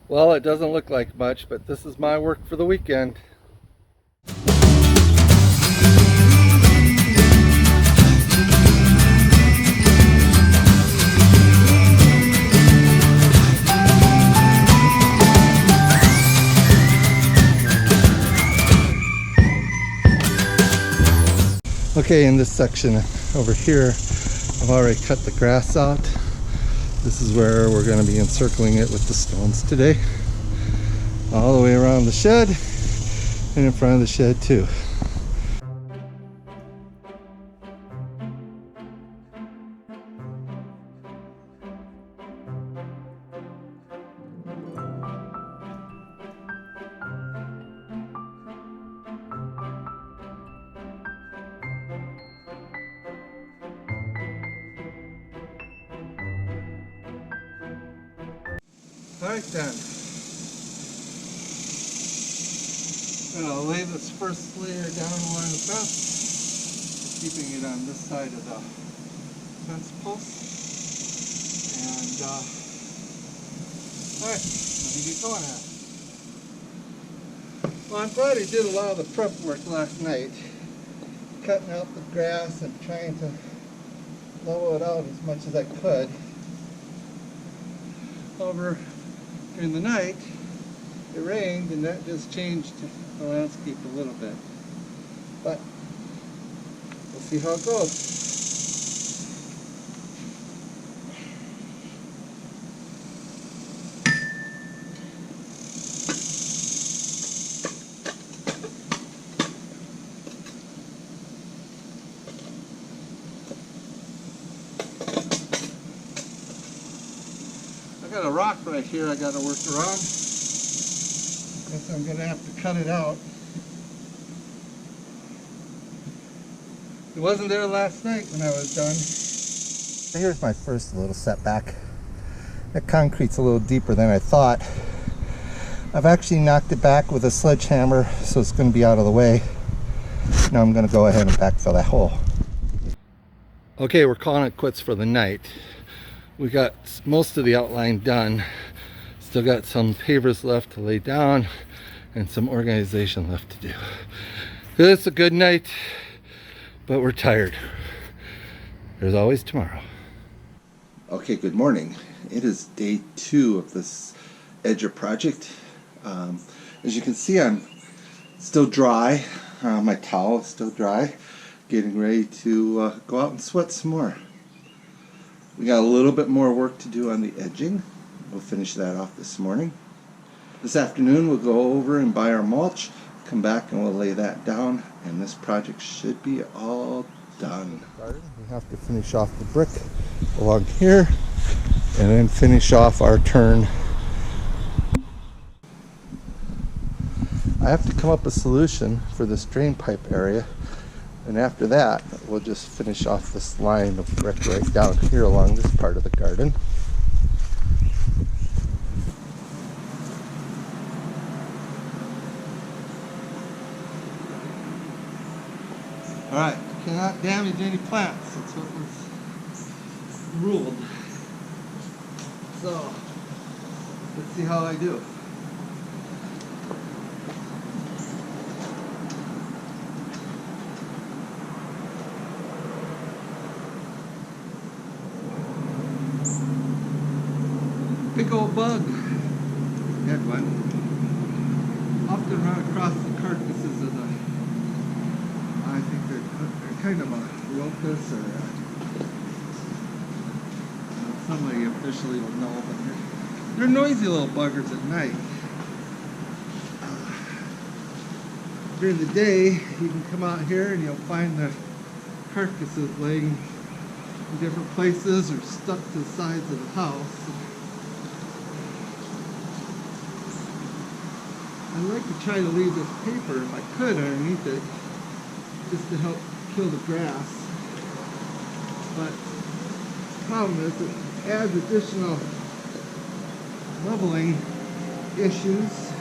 Well, it doesn't look like much, but this is my work for the weekend. Okay, in this section over here, I've already cut the grass out. This is where we're going to be encircling it with the stones today. All the way around the shed and in front of the shed too. Alright then, I'm going to lay this first layer down along the fence, keeping it on this side of the fence post. And alright, let me get going now. Well, I'm glad I did a lot of the prep work last night, cutting out the grass and trying to level it out as much as I could. However, during the night, it rained and that just changed the landscape a little bit. But we'll see how it goes. I got a rock right here I got to work around. Guess I'm going to have to cut it out. It wasn't there last night when I was done. Here's my first little setback. The concrete's a little deeper than I thought. I've actually knocked it back with a sledgehammer, so it's going to be out of the way. Now I'm going to go ahead and backfill that hole. Okay, we're calling it quits for the night. We got most of the outline done. Still got some pavers left to lay down and some organization left to do. It's a good night, but we're tired. There's always tomorrow. Okay, good morning. It is day 2 of this edger project. As you can see, I'm still dry. My towel is still dry. Getting ready to go out and sweat some more. We got a little bit more work to do on the edging. We'll finish that off this morning. This afternoon we'll go over and buy our mulch, come back and we'll lay that down, and this project should be all done. We have to finish off the brick along here and then finish off our turn. I have to come up with a solution for this drain pipe area. And after that, we'll just finish off this line of brick right down here along this part of the garden. Alright, cannot damage any plants. That's what was ruled. So, let's see how I do. Big old bug. Had one. Often run across the carcasses of the, I think they're kind of a locust or somebody officially will know, but they're noisy little buggers at night. During the day, you can come out here and you'll find the carcasses laying in different places or stuck to the sides of the house. I'd like to try to leave this paper, if I could, underneath it, just to help kill the grass. But the problem is it adds additional leveling issues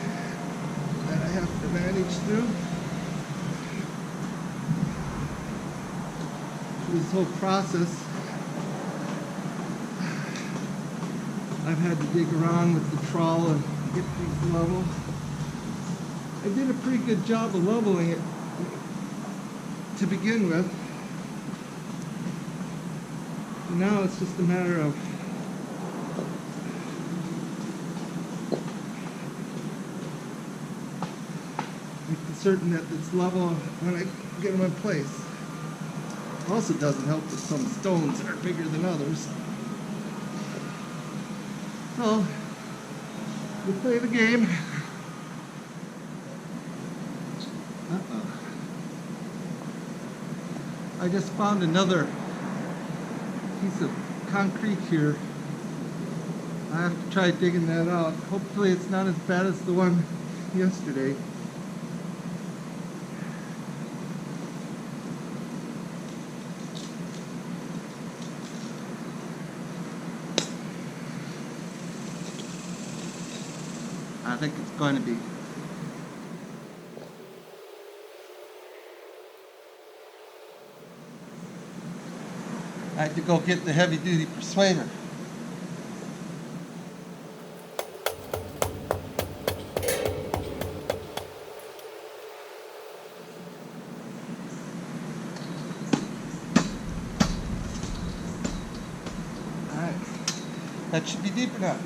that I have to manage through. This whole process, I've had to dig around with the trowel and get things level. I did a pretty good job of leveling it to begin with. And now it's just a matter of making certain that it's level when I get them in place. Also doesn't help with some stones that are bigger than others. So, we play the game. I just found another piece of concrete here. I have to try digging that out. Hopefully it's not as bad as the one yesterday. I think it's going to be. I had to go get the heavy-duty persuader. Alright, that should be deep enough.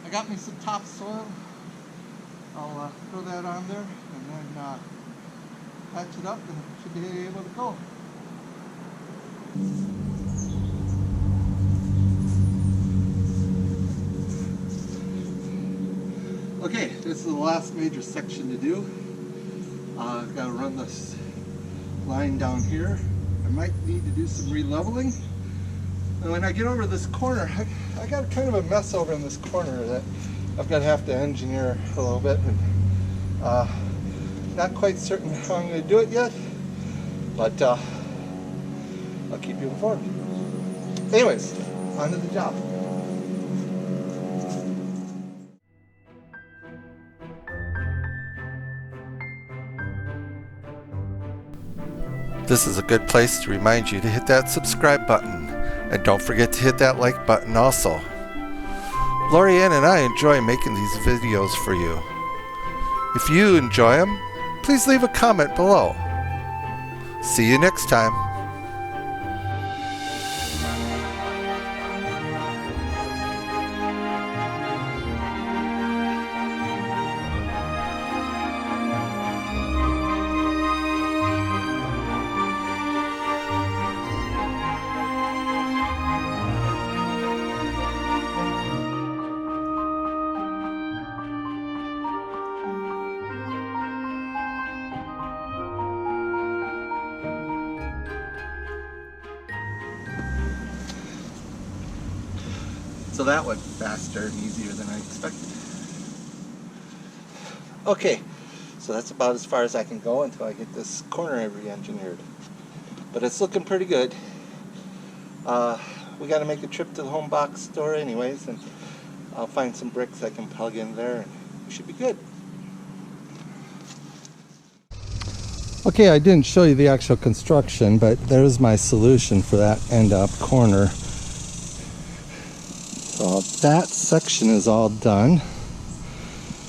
I got me some topsoil. I'll throw that on there and then patch it up and it should be able to go. Okay, this is the last major section to do. I've got to run this line down here. I might need to do some re-leveling. And when I get over this corner, I got kind of a mess over in this corner that I've got to have to engineer a little bit. And, not quite certain how I'm going to do it yet, but I'll keep you informed. Anyways, on to the job. This is a good place to remind you to hit that subscribe button, and don't forget to hit that like button also. Lorianne and I enjoy making these videos for you. If you enjoy them, please leave a comment below. See you next time. So that went faster and easier than I expected. Okay, so that's about as far as I can go until I get this corner re-engineered. But it's looking pretty good. We got to make a trip to the home box store anyways, and I'll find some bricks I can plug in there and we should be good. Okay, I didn't show you the actual construction, but there's my solution for that end up corner. So that section is all done.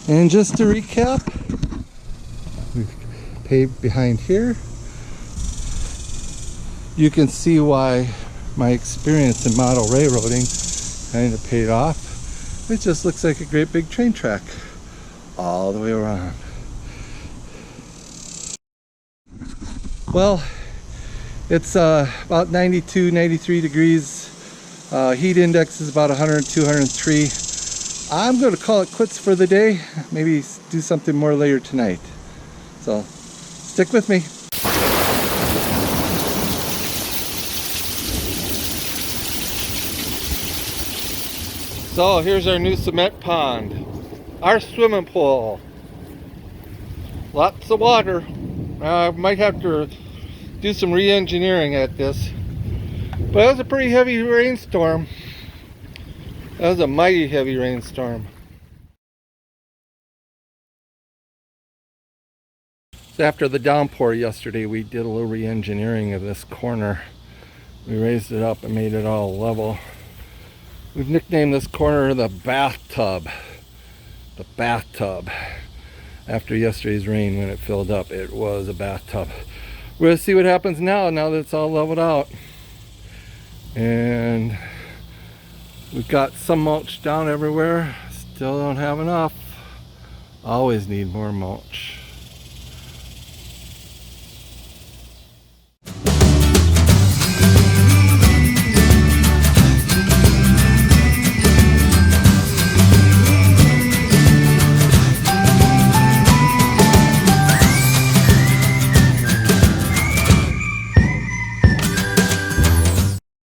And just to recap, we've paved behind here. You can see why my experience in model railroading kind of paid off. It just looks like a great big train track all the way around. Well, it's about 92, 93 degrees. Heat index is about 102, 103. I'm going to call it quits for the day. Maybe do something more later tonight. So stick with me. So here's our new cement pond. Our swimming pool. Lots of water. I might have to do some re-engineering at this. But it was a pretty heavy rainstorm. That was a mighty heavy rainstorm. So after the downpour yesterday, we did a little re-engineering of this corner. We raised it up and made it all level. We've nicknamed this corner the bathtub. The bathtub. After yesterday's rain, when it filled up, it was a bathtub. We're gonna see what happens now that it's all leveled out. And we've got some mulch down everywhere. Still don't have enough. Always need more mulch.